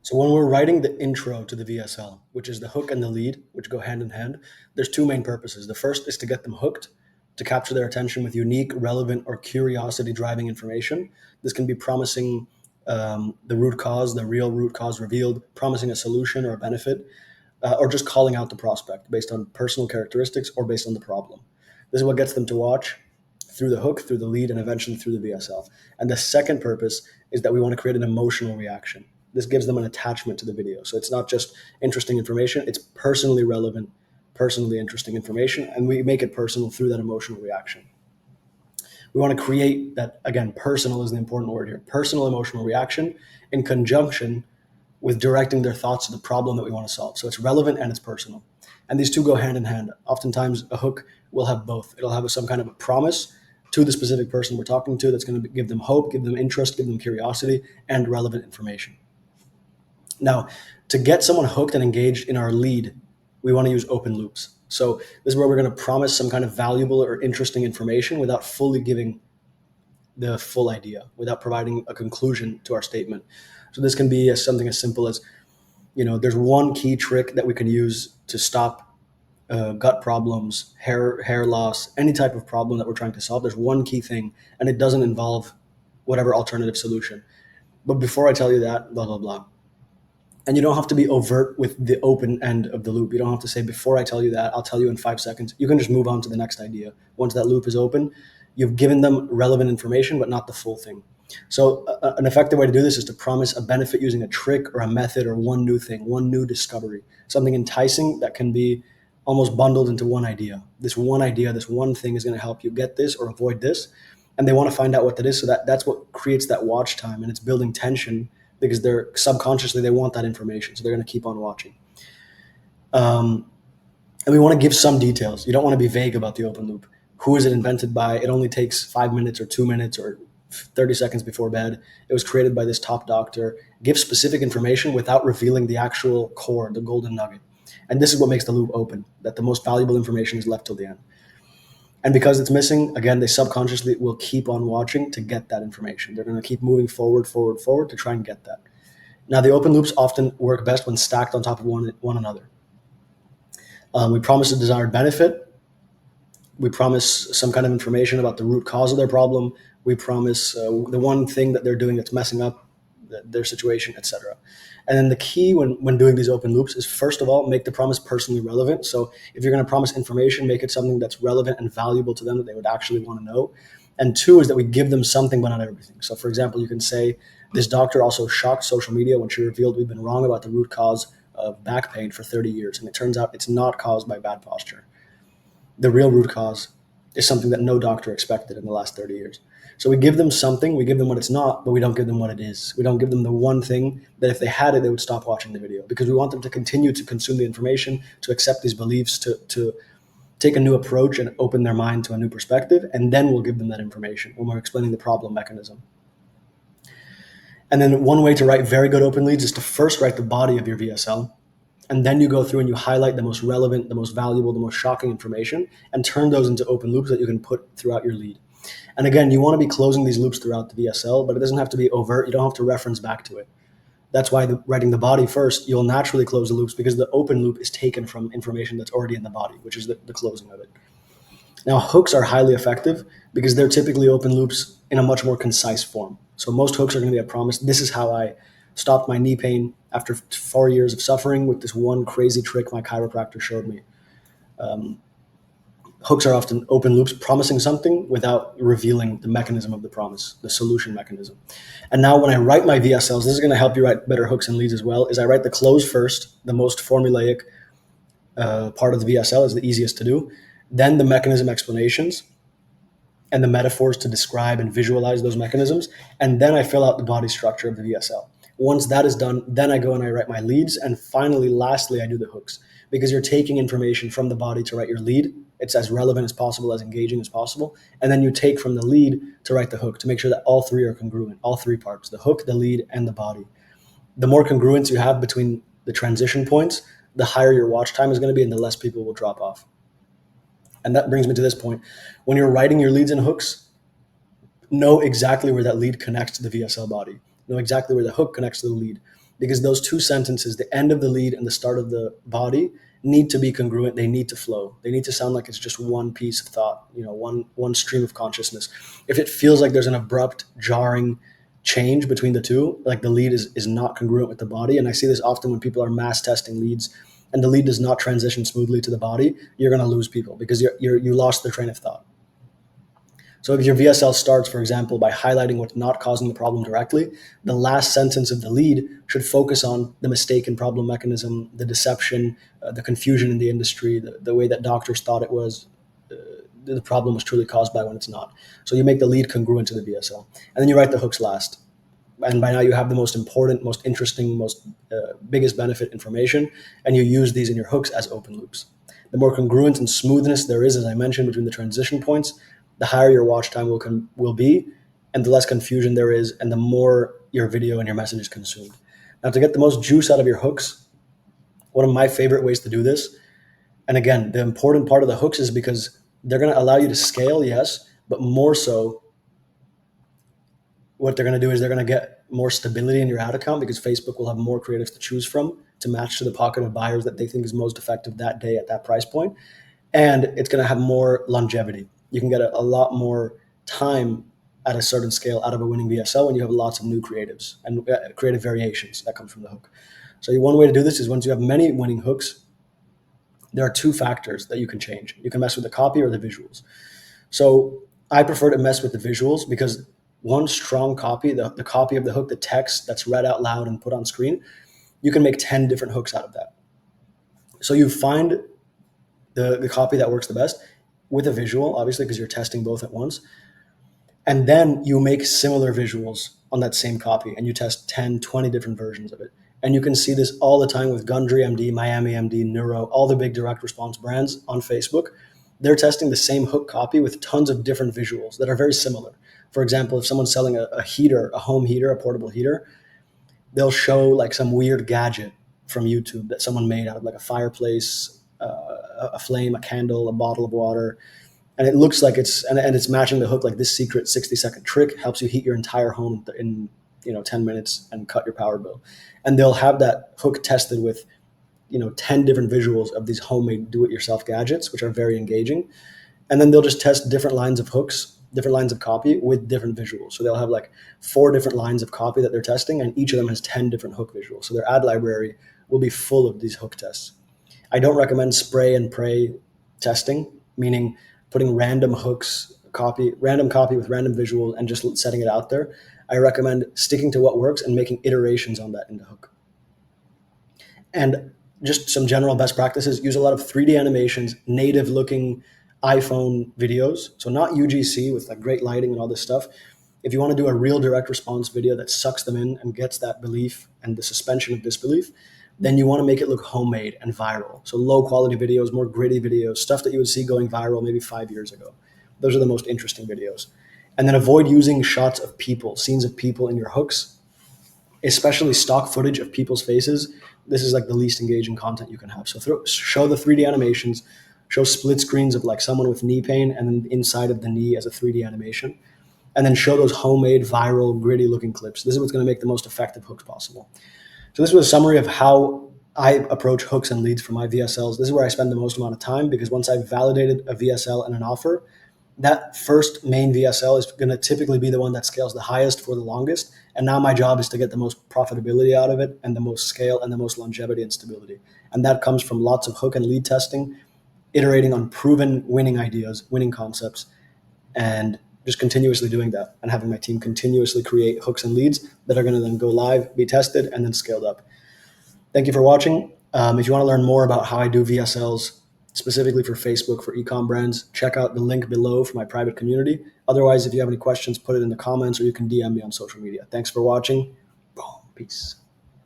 So when we're writing the intro to the VSL, which is the hook and the lead, which go hand in hand, there's two main purposes. The first is to get them hooked, to capture their attention with unique, relevant, or curiosity-driving information. This can be promising the root cause, the real root cause revealed, promising a solution or a benefit, or just calling out the prospect based on personal characteristics or based on the problem. This is what gets them to watch through the hook, through the lead, and eventually through the VSL. And the second purpose is that we want to create an emotional reaction. This gives them an attachment to the video. So it's not just interesting information, it's personally relevant, personally interesting information, and we make it personal through that emotional reaction. We want to create that, again, personal is the important word here, personal emotional reaction in conjunction with directing their thoughts to the problem that we want to solve. So it's relevant and it's personal. And these two go hand in hand. Oftentimes, a hook will have both. It'll have some kind of a promise to the specific person we're talking to that's going to give them hope, give them interest, give them curiosity, and relevant information. Now, to get someone hooked and engaged in our lead, we want to use open loops. So this is where we're going to promise some kind of valuable or interesting information without fully giving the full idea, without providing a conclusion to our statement. So this can be something as simple as, there's one key trick that we can use to stop gut problems, hair loss, any type of problem that we're trying to solve. There's one key thing, and it doesn't involve whatever alternative solution. But before I tell you that, blah, blah, blah. And you don't have to be overt with the open end of the loop. You don't have to say, before I tell you that, I'll tell you in 5 seconds. You can just move on to the next idea. Once that loop is open, you've given them relevant information, but not the full thing. So an effective way to do this is to promise a benefit using a trick or a method or one new thing, one new discovery, something enticing that can be almost bundled into one idea. This one thing is going to help you get this or avoid this. And they want to find out what that is. So that's what creates that watch time, and it's building tension because they're subconsciously, they want that information. So they're going to keep on watching. And we want to give some details. You don't want to be vague about the open loop. Who is it invented by? It only takes 5 minutes or 2 minutes or 30 seconds before bed. It was created by this top doctor. Give specific information without revealing the actual core, the golden nugget. And this is what makes the loop open, that the most valuable information is left till the end. And because it's missing, again, they subconsciously will keep on watching to get that information. They're going to keep moving forward to try and get that. Now, the open loops often work best when stacked on top of one another. We promise a desired benefit. We promise some kind of information about the root cause of their problem. We promise the one thing that they're doing that's messing up their situation, etc. And then the key when doing these open loops is, first of all, make the promise personally relevant. So if you're going to promise information, make it something that's relevant and valuable to them that they would actually want to know. And two is that we give them something but not everything. So for example, you can say, this doctor also shocked social media when she revealed we've been wrong about the root cause of back pain for 30 years. And it turns out it's not caused by bad posture. The real root cause is something that no doctor expected in the last 30 years. So we give them something, we give them what it's not, but we don't give them what it is. We don't give them the one thing that if they had it, they would stop watching the video, because we want them to continue to consume the information, to accept these beliefs, to take a new approach and open their mind to a new perspective. And then we'll give them that information when we're explaining the problem mechanism. And then one way to write very good open leads is to first write the body of your VSL. And then you go through and you highlight the most relevant, the most valuable, the most shocking information, and turn those into open loops that you can put throughout your lead. And again, you want to be closing these loops throughout the VSL, but it doesn't have to be overt. You don't have to reference back to it. That's why writing the body first, you'll naturally close the loops, because the open loop is taken from information that's already in the body, which is the closing of it. Now, hooks are highly effective because they're typically open loops in a much more concise form. So most hooks are going to be a promise. This is how I stopped my knee pain after 4 years of suffering with this one crazy trick my chiropractor showed me. Hooks are often open loops, promising something without revealing the mechanism of the promise, the solution mechanism. And now when I write my VSLs, this is going to help you write better hooks and leads as well, is I write the close first, the most formulaic part of the VSL is the easiest to do. Then the mechanism explanations and the metaphors to describe and visualize those mechanisms. And then I fill out the body structure of the VSL. Once that is done, then I go and I write my leads. And finally, lastly, I do the hooks, because you're taking information from the body to write your lead. It's as relevant as possible, as engaging as possible. And then you take from the lead to write the hook, to make sure that all three are congruent, all three parts, the hook, the lead, and the body. The more congruence you have between the transition points, the higher your watch time is going to be and the less people will drop off. And that brings me to this point. When you're writing your leads and hooks, know exactly where that lead connects to the VSL body. Know exactly where the hook connects to the lead. because those two sentences, the end of the lead and the start of the body, need to be congruent. They need to flow. They need to sound like it's just one piece of thought, one stream of consciousness. If it feels like there's an abrupt, jarring change between the two, like the lead is not congruent with the body, and I see this often when people are mass testing leads and the lead does not transition smoothly to the body, you're going to lose people because you lost their train of thought. So if your VSL starts, for example, by highlighting what's not causing the problem directly, the last sentence of the lead should focus on the mistaken problem mechanism, the deception, the confusion in the industry, the way that doctors thought it was, the problem was truly caused by when it's not. So you make the lead congruent to the VSL. And then you write the hooks last. And by now you have the most important, most interesting, most biggest benefit information, and you use these in your hooks as open loops. The more congruence and smoothness there is, as I mentioned, between the transition points, the higher your watch time will be, and the less confusion there is, and the more your video and your message is consumed. Now, to get the most juice out of your hooks, one of my favorite ways to do this, and again, the important part of the hooks is because they're going to allow you to scale, yes, but more so, what they're going to do is they're going to get more stability in your ad account because Facebook will have more creatives to choose from to match to the pocket of buyers that they think is most effective that day at that price point. And it's going to have more longevity. You can get a lot more time at a certain scale out of a winning VSL when you have lots of new creatives and creative variations that come from the hook. So one way to do this is once you have many winning hooks, there are two factors that you can change. You can mess with the copy or the visuals. So I prefer to mess with the visuals because one strong copy, the copy of the hook, the text that's read out loud and put on screen, you can make 10 different hooks out of that. So you find the copy that works the best with a visual, obviously, because you're testing both at once. And then you make similar visuals on that same copy and you test 10, 20 different versions of it. And you can see this all the time with Gundry MD, Miami MD, Neuro, all the big direct response brands on Facebook. They're testing the same hook copy with tons of different visuals that are very similar. For example, if someone's selling a heater, a home heater, a portable heater, they'll show like some weird gadget from YouTube that someone made out of like a fireplace, a flame, a candle, a bottle of water. And it looks like it's matching the hook, like this secret 60-second trick helps you heat your entire home in 10 minutes and cut your power bill. And they'll have that hook tested with 10 different visuals of these homemade do-it-yourself gadgets, which are very engaging. And then they'll just test different lines of hooks, different lines of copy with different visuals. So they'll have like 4 different lines of copy that they're testing, and each of them has 10 different hook visuals. So their ad library will be full of these hook tests. I don't recommend spray and pray testing, meaning putting random copy with random visuals and just setting it out there. I recommend sticking to what works and making iterations on that in the hook. And just some general best practices, use a lot of 3D animations, native looking iPhone videos. So not UGC with like great lighting and all this stuff. If you want to do a real direct response video that sucks them in and gets that belief and the suspension of disbelief, then you want to make it look homemade and viral. So low quality videos, more gritty videos, stuff that you would see going viral maybe 5 years ago. Those are the most interesting videos. And then avoid using shots of people, scenes of people in your hooks, especially stock footage of people's faces. This is like the least engaging content you can have. So show the 3D animations, show split screens of like someone with knee pain and then inside of the knee as a 3D animation. And then show those homemade, viral, gritty looking clips. This is what's going to make the most effective hooks possible. So this was a summary of how I approach hooks and leads for my VSLs. This is where I spend the most amount of time because once I've validated a VSL and an offer, that first main VSL is going to typically be the one that scales the highest for the longest. And now my job is to get the most profitability out of it and the most scale and the most longevity and stability. And that comes from lots of hook and lead testing, iterating on proven winning ideas, winning concepts, and just continuously doing that and having my team continuously create hooks and leads that are going to then go live, be tested, and then scaled up. Thank you for watching. If you want to learn more about how I do VSLs, specifically for Facebook, for e-com brands, check out the link below for my private community. Otherwise, if you have any questions, put it in the comments or you can DM me on social media. Thanks for watching. Boom. Peace.